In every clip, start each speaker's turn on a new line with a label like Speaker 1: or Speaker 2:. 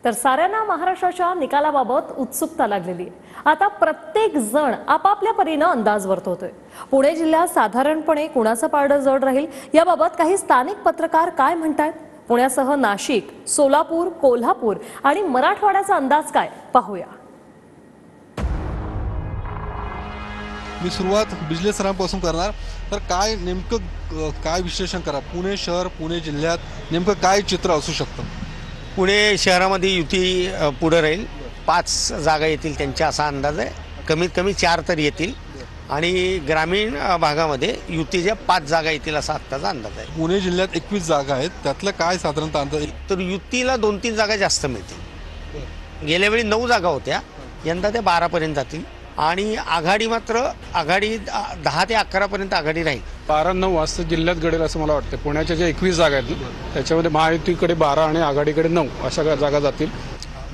Speaker 1: तर साऱ्यांना महाराष्ट्राच्या निकालाबाबत उत्सुकता लागलेली आहे। आता प्रत्येक जण आपापल्या परीने अंदाज वर्तवतोय। पुणे जिल्ह्यात साधारणपणे कुणाचं पारडं जड राहील याबाबत काही स्थानिक पत्रकार काय म्हणतात, पुण्यासह नाशिक, सोलापूर, कोल्हापूर आणि मराठवाड्याचा अंदाज काय पाहूया।
Speaker 2: मी सुरुवात बिजले सरांपासून करणार। तर काय नेमकं काय विश्लेषण करा, पुणे शहर पुणे जिल्ह्यात नेमकं काय चित्र असू शकतं?
Speaker 3: पुणे शहरामध्ये युती पुढे राहील, 5 जागा येतील त्यांचा असा अंदाज आहे। कमीत कमी 4 तर येतील आणि ग्रामीण भागामध्ये युतीच्या 5 जागा येतील असा आत्ताचा अंदाज आहे।
Speaker 2: पुणे जिल्ह्यात 21 जागा आहेत, त्यातलं काय साधारणतः अंदाज?
Speaker 3: तर युतीला 2-3 जागा जास्त मिळतील। गेल्या वेळी 9 जागा होत्या, यंदा त्या 12 पर्यंत जातील आणि आघाडी मात्र 10 ते 11 पर्यंत आघाडी राहील।
Speaker 4: 12-9 वाजता जिल्ह्यात घडेल असं मला वाटतं। पुण्याच्या ज्या 21 जागा आहेत त्याच्यामध्ये महायुतीकडे 12 आणि आघाडीकडे 9 अशा जागा जातील।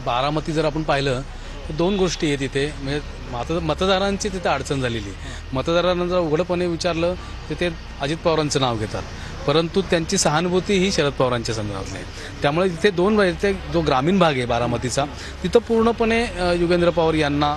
Speaker 5: बारामती जर आपण पाहिलं तर 2 गोष्टी आहेत तिथे, म्हणजे मतदारांची तिथे अडचण झालेली। मतदारांना जर उघडपणे विचारलं तर ते अजित पवारांचं नाव घेतात, परंतु त्यांची सहानुभूती ही शरद पवारांच्या संदर्भातली आहे। त्यामुळे तिथे 2 जो ग्रामीण भाग आहे बारामतीचा, तिथं पूर्णपणे युगेंद्र पवार यांना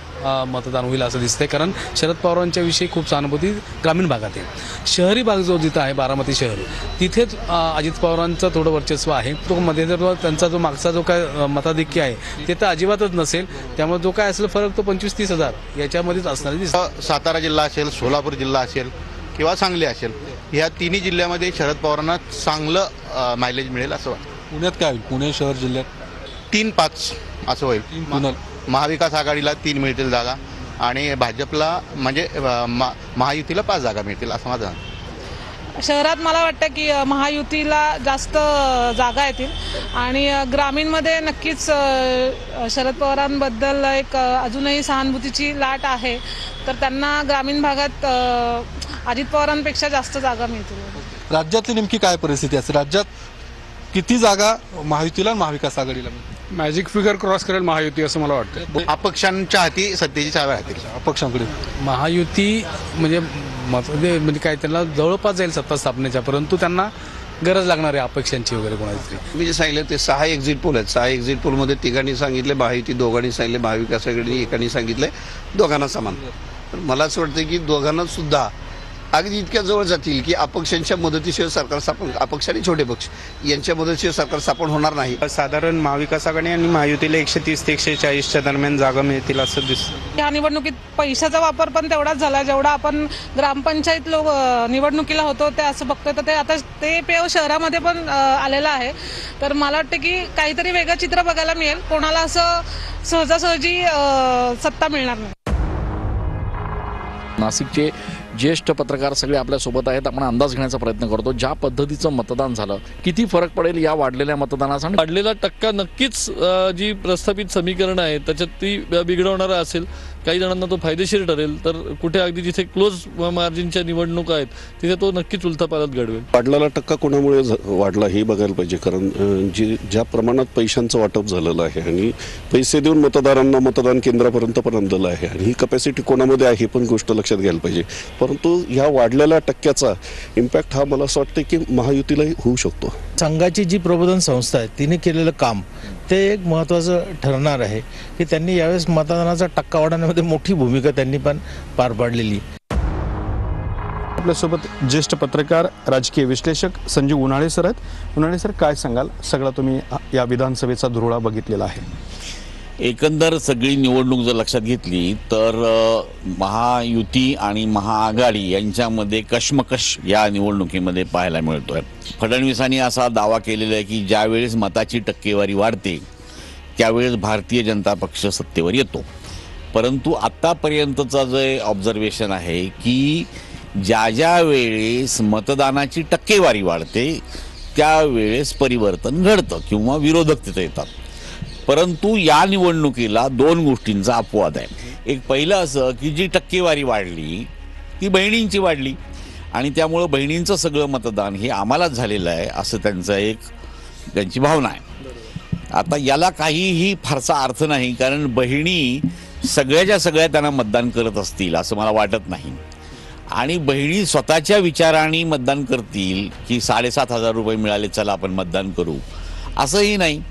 Speaker 5: मतदान होईल असं दिसतंय, कारण शरद पवारांच्या विषयी खूप सहानुभूती ग्रामीण भागात आहे। शहरी भाग जो जिथं आहे बारामती शहर, तिथेच अजित पवारांचं थोडं वर्चस्व आहे। तो मध्ये जर त्यांचा जो मागचा जो काय मताधिक्य आहे ते तर अजिबातच नसेल, त्यामुळे जो काय असेल फरक तो 25-30 हजार याच्यामध्येच असणार दिसतं।
Speaker 6: सातारा जिल्हा असेल, सोलापूर जिल्हा असेल किंवा सांगली असेल, ह्या तिन्ही जिल्ह्यामध्ये शरद पवारांना चांगलं मायलेज मिळेल असं वाटतं।
Speaker 2: पुण्यात काय होईल? पुणे शहर जिल्ह्यात
Speaker 6: 3-5 असं होईल। महाविकास आघाडीला 3 मिळतील जागा आणि भाजपला म्हणजे महायुतीला 5 जागा मिळतील असं माझं।
Speaker 7: शहरात मला वाटतं की महायुतीला जास्त जागा येतील आणि ग्रामीणमध्ये नक्कीच शरद पवारांबद्दल एक अजूनही सहानुभूतीची लाट आहे, तर त्यांना ग्रामीण भागात अजित पवारांपेक्षा जास्त जागा मिळतील।
Speaker 2: राज्यातली नेमकी काय परिस्थिती असेल? राज्यात किती जागा महायुतीला आणि महाविकास आघाडीला मिळतील?
Speaker 4: मॅजिक फिगर क्रॉस करेल महायुती असं मला वाटतं।
Speaker 6: अपक्षांच्या हाती सत्तेची चावी राहतील।
Speaker 2: अपक्षांकडे
Speaker 5: महायुती म्हणजे काय त्यांना जवळपास जाईल सत्ता स्थापनेच्या, परंतु त्यांना गरज लागणार आहे अपक्षांची वगैरे कोणाची तरी।
Speaker 8: मी जे सांगितलं ते 6 एक्झिट पोल आहेत। 6 एक्झिट पोलमध्ये 3घांनी सांगितले महायुती, 2घांनी सांगितले महाविकास आघाडी, 1घांनी सांगितले दोघांना समान। तर मला असं वाटतं की दोघांना सुद्धा अगदी इतक्या जवळ जातील की अपक्षांच्या मदतीशिवाय सरकार स्थापन, अपक्ष आणि छोटे पक्ष यांच्या मदतीशिवाय सरकार स्थापन होणार नाही।
Speaker 9: साधारण महाविकास आघाडी आणि महायुतीला 130 ते 140च्या दरम्यान जागा मिळतील असं दिसतं।
Speaker 7: या निवडणुकीत पैशाचा वापर पण तेवढाच झाला जेवढा आपण ग्रामपंचायत निवडणुकीला होतो ते असं बघतोय, तर ते आता ते पेव शहरामध्ये पण आलेलं आहे। तर मला वाटतं की काहीतरी वेगळं चित्र बघायला मिळेल, कोणाला असं सहजासहजी सत्ता मिळणार नाही।
Speaker 10: नाशिकचे ज्येष्ठ पत्रकार सगळे आपल्या सोबत आहेत। आपण अंदाज घेण्याचा प्रयत्न करतो ज्या पद्धतीचं मतदान झालं, किती फरक पडेल या वाढलेल्या मतदानाचा?
Speaker 11: वाढलेला टक्का नक्कीच जी प्रस्थापित समीकरण आहे त्याच्यात ती बिघडवणारा असेल। काही जणांना तो फायदेशीर ठरेल, तर कुठे अगदी जिथे क्लोज मार्जिनच्या निवडणुका आहेत तिथे तो नक्कीच उलथापालथ घडवेल।
Speaker 12: वाढलेला टक्का कोणामुळे वाढला हे बघायला पाहिजे, कारण ज्या प्रमाणात पैशांचं वाटप झालेलं आहे आणि पैसे देऊन मतदारांना मतदान केंद्रापर्यंत पण आणलेलं आहे आणि ही कपॅसिटी कोणामध्ये आहे ही पण गोष्ट लक्षात घ्यायला पाहिजे। परंतु ह्या वाढलेल्या टक्क्याचा इम्पॅक्ट हा मला असं वाटतं की महायुतीलाही होऊ शकतो।
Speaker 13: संघाची जी प्रबोधन संस्था आहे तिने केलेलं काम ते एक महत्त्वाचं ठरणार आहे की त्यांनी यावेळेस मतदानाचा टक्का वाढवण्यामध्ये मोठी भूमिका त्यांनी पण पार पाडलेली।
Speaker 4: आपल्यासोबत ज्येष्ठ पत्रकार राजकीय विश्लेषक संजीव उन्हाळे सर आहेत। उन्हाळे सर, काय सांगाल? सगळा तुम्ही या विधानसभेचा धुरळा बघितलेला आहे।
Speaker 14: एकंदर सगळी निवडणूक जर लक्षात घेतली तर महायुती आणि महाआघाडी यांच्यामध्ये कशमकश या निवडणुकीमध्ये पाहायला मिळतोय। फडणवीसांनी असा दावा केलेला आहे की ज्यावेळेस मताची टक्केवारी वाढते त्यावेळेस भारतीय जनता पक्ष सत्तेवर येतो, परंतु आत्तापर्यंतचा जे ऑब्झर्वेशन आहे की ज्या वेळेस मतदानाची टक्केवारी वाढते त्यावेळेस परिवर्तन घडतं किंवा विरोधक तिथे येतात। परंतु या निवडणुकीला 2 गोष्टींचा अपवाद आहे। एक पहिलं असं की जी टक्केवारी वाढली ती बहिणींची वाढली आणि त्यामुळं बहिणींचं सगळं मतदान हे आम्हालाच झालेलं आहे असं त्यांची भावना आहे। आता याला काहीही फारसा अर्थ नाही, कारण बहिणी सगळ्याच्या सगळ्या त्यांना मतदान करत असतील असं मला वाटत नाही आणि बहिणी स्वतःच्या विचाराने मतदान करतील की 7,500 रुपये मिळाले चला आपण मतदान करू असंही नाही।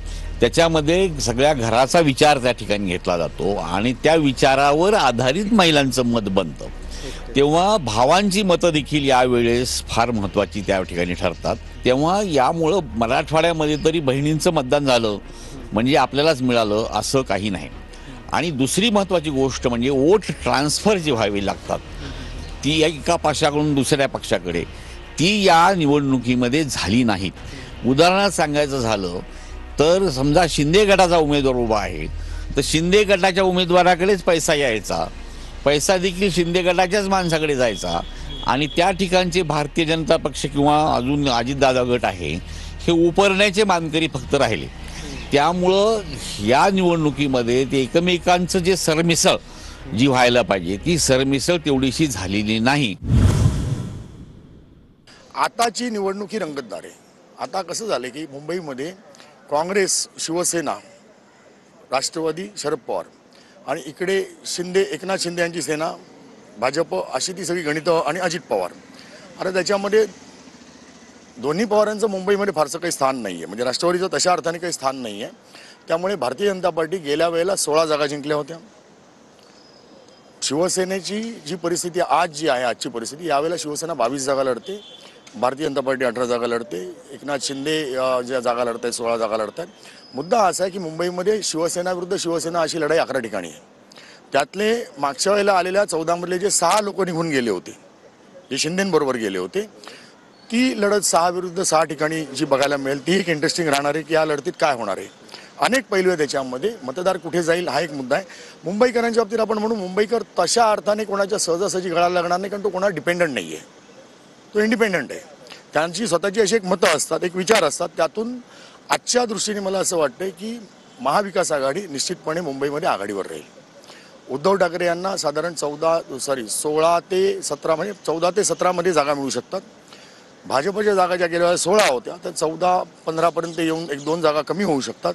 Speaker 14: त्याच्यामध्ये सगळ्या घराचा विचार त्या ठिकाणी घेतला जातो आणि त्या विचारावर आधारित महिलांचं मत बनतं. तेव्हा भावांची मतं देखील यावेळेस फार महत्त्वाची त्या ठिकाणी ठरतात. तेव्हा यामुळं मराठवाड्यामध्ये तरी बहिणींचं मतदान झालं म्हणजे आपल्यालाच मिळालं असं काही नाही. आणि दुसरी महत्त्वाची गोष्ट म्हणजे वोट ट्रान्सफर जे व्हावे लागतात ती एका पक्षाकडून दुसऱ्या पक्षाकडे ती या निवडणुकीमध्ये झाली नाहीत. उदाहरणार्थ सांगायचं झालं तर समजा शिंदे गटाचा उमेदवार उभा आहे तर शिंदे गटाच्या उमेदवाराकडेच पैसा यायचा, पैसा देखील शिंदे गटाच्याच माणसाकडे जायचा आणि त्या ठिकाणचे भारतीय जनता पक्ष किंवा अजून अजितदादा गट आहे हे उपरण्याचे मानकरी फक्त राहिले. त्यामुळं या निवडणुकीमध्ये ते एकमेकांचं जे सरमिसळ जी व्हायला पाहिजे ती सरमिसळ तेवढीशी झालेली नाही.
Speaker 15: आताची निवडणूक ही रंगतदार आहे. आता कसं झालं की मुंबईमध्ये काँग्रेस, शिवसेना, राष्ट्रवादी, शरद पवार आणि इकडे एकनाथ शिंदे यांची सेना, भाजप अशी ती सगळी गणितं आणि अजित पवार. आता त्याच्यामध्ये दोन्ही पवारांचं मुंबईमध्ये फारसं काही स्थान नाही आहे, म्हणजे राष्ट्रवादीचं तशा अर्थाने काही स्थान नाही आहे. त्यामुळे भारतीय जनता पार्टी गेल्या वेळेला 16 जागा जिंकल्या होत्या. शिवसेनेची जी परिस्थिती आज जी आहे, आजची परिस्थिती, यावेळेला शिवसेना 22 जागा लढते, भारतीय जनता पार्टी 18 जागा लढते, एकनाथ शिंदे ज्या जागा लढत आहेत 16 जागा लढत आहेत. मुद्दा असा आहे की मुंबईमध्ये शिवसेना विरुद्ध शिवसेना अशी लढाई 11 ठिकाणी आहे. त्यातले मागच्या वेळेला आलेल्या 14 मधले जे 6 लोक निघून गेले होते, जे शिंदेंबरोबर गेले होते, ती लढत 6 विरुद्ध 6 ठिकाणी जी बघायला मिळेल ती एक इंटरेस्टिंग राहणार आहे की या लढतीत काय होणार आहे. अनेक पैलू आहे त्याच्यामध्ये. मतदार कुठे जाईल हा एक मुद्दा आहे. मुंबईकरांच्या बाबतीत आपण म्हणू मुंबईकर तशा अर्थाने कोणाच्या सहजासहजी गळायला लागणार नाही, कारण तो कोणा डिपेंडंट नाही आहे, तो इंडिपेंडंट आहे. त्यांची स्वतःची अशी एक मतं असतात, एक विचार असतात. त्यातून आजच्या दृष्टीने मला असं वाटतं की महाविकास आघाडी निश्चितपणे मुंबईमध्ये आघाडीवर राहील. उद्धव ठाकरे यांना साधारण 16 ते 17 म्हणजे 14 ते 17 मध्ये जागा मिळू शकतात. भाजपच्या जागा ज्या गेल्या 16 होत्या तर 14-15 पर्यंत येऊन 1-2 जागा कमी होऊ शकतात.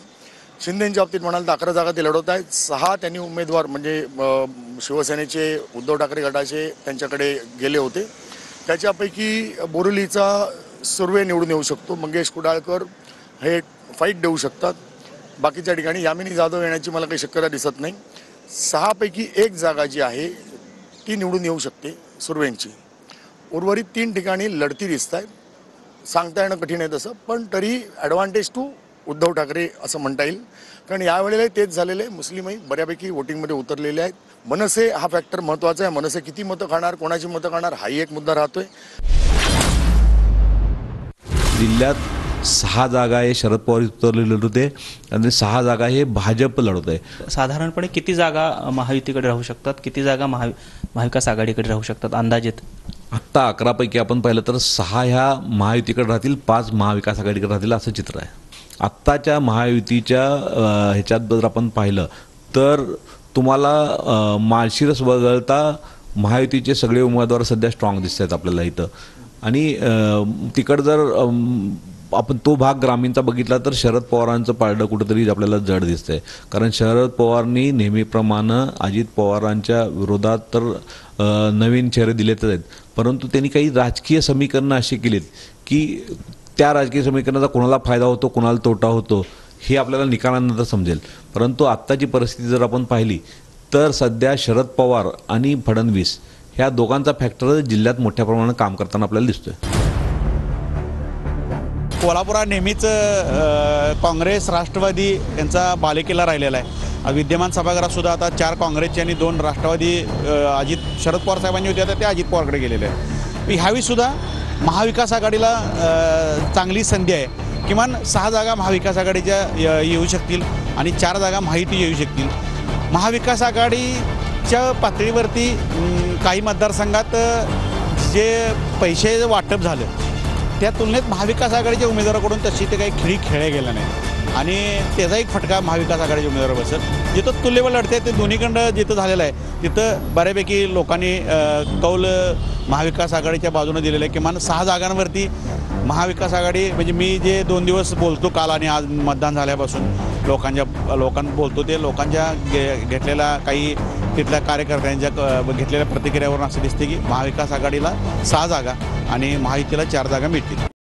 Speaker 15: शिंदेच्या बाबतीत म्हणाल तर 11 जागा ते लढवत आहेत. 6 त्यांनी उमेदवार म्हणजे शिवसेनेचे, उद्धव ठाकरे गटाचे त्यांच्याकडे गेले होते. त्याच्यापैकी बोरिवलीचा सुर्वे निवडून येऊ शकतो, मंगेश कुडाळकर हे फाईट देऊ शकतात. बाकीच्या ठिकाणी यामिनी जाधव येण्याची मला काही शक्यता दिसत नाही. 6 पैकी 1 जागा जी आहे ती निवडून येऊ शकते सुर्वेंची. उर्वरित 3 ठिकाणी लढती दिसत आहेत. सांगता येणं कठीण आहे तसं, पण तरी ॲडव्हान्टेज टू उद्धव ठाकरे असं म्हणता येईल. कारण यावेळेला तेच झालेलं आहे, मुस्लिमही बऱ्यापैकी वोटिंगमध्ये उतरलेले आहेत. मनसे हा फॅक्टर महत्त्वाचा आहे. मनसे किती मतं खाणार, कोणाची मतं खाणार हाही एक मुद्दा राहतोय.
Speaker 16: जिल्ह्यात 6 जागा हे शरद पवार उतरलेले होते आणि 6 जागा हे भाजप लढवत आहे.
Speaker 17: साधारणपणे किती जागा महायुतीकडे राहू शकतात, किती जागा महाविकास आघाडीकडे राहू शकतात अंदाजित?
Speaker 16: आत्ता 11 पैकी आपण पाहिलं तर 6 ह्या महायुतीकडे राहतील, 5 महाविकास आघाडीकडे राहतील असं चित्र आहे. आत्ताच्या महायुतीच्या ह्याच्यात जर आपण पाहिलं तर तुम्हाला माळशिरस वगळता महायुतीचे सगळे उमेदवार सध्या स्ट्रॉंग दिसत आहेत आपल्याला इथं. आणि तिकडं जर आपण तो भाग ग्रामीणचा बघितला तर शरद पवारांचं पारडं कुठंतरी आपल्याला जड दिसतंय. कारण शरद पवारांनी नेहमीप्रमाणे अजित पवारांच्या विरोधात तर नवीन चेहरे दिलेच आहेत, परंतु त्यांनी काही राजकीय समीकरणं अशी केलीत की त्या राजकीय समीकरणाचा कोणाला फायदा होतो, कोणाला तोटा होतो हे आपल्याला निकालानंतर समजेल. परंतु आत्ताची परिस्थिती जर आपण पाहिली तर सध्या शरद पवार आणि फडणवीस ह्या दोघांचा फॅक्टर जिल्ह्यात मोठ्या प्रमाणात काम करताना आपल्याला दिसतोय.
Speaker 18: कोल्हापुरात नेहमीच काँग्रेस, राष्ट्रवादी यांचा बालेकिल्ला राहिलेला आहे. विद्यमान सभागृहात सुद्धा आता 4 काँग्रेसचे आणि 2 राष्ट्रवादी शरद पवार साहेबांनी होते, आता ते अजित पवारकडे गेलेले आहेत. ह्यावेळी सुद्धा महाविकास आघाडीला चांगली संधी आहे. किमान 6 जागा महाविकास आघाडीच्या येऊ शकतील आणि 4 जागा महायुती येऊ शकतील. महाविकास आघाडीच्या पातळीवरती काही मतदारसंघात जे पैसे वाटप झालं त्या तुलनेत महाविकास आघाडीच्या उमेदवाराकडून तशी ते काही खेळी खेळल्या गेल्या नाही आणि त्याचा एक फटका महाविकास आघाडीच्या उमेदवारावर बसेल. जिथं तुल्यबळ लढते ते दोन्हीकडं जिथं झालेलं आहे तिथं बऱ्यापैकी लोकांनी कौल महाविकास आघाडीच्या बाजूने दिलेलं आहे. किमान 6 जागांवरती महाविकास आघाडी म्हणजे मी जे 2 दिवस बोलतो काल आणि आज मतदान झाल्यापासून लोकांना बोलतो ते लोकांच्या घेतलेल्या काही तिथल्या कार्यकर्त्यांच्या घेतलेल्या प्रतिक्रियावरून असं दिसते की महाविकास आघाडीला 6 जागा आणि महायुतीला 4 जागा मिळतील.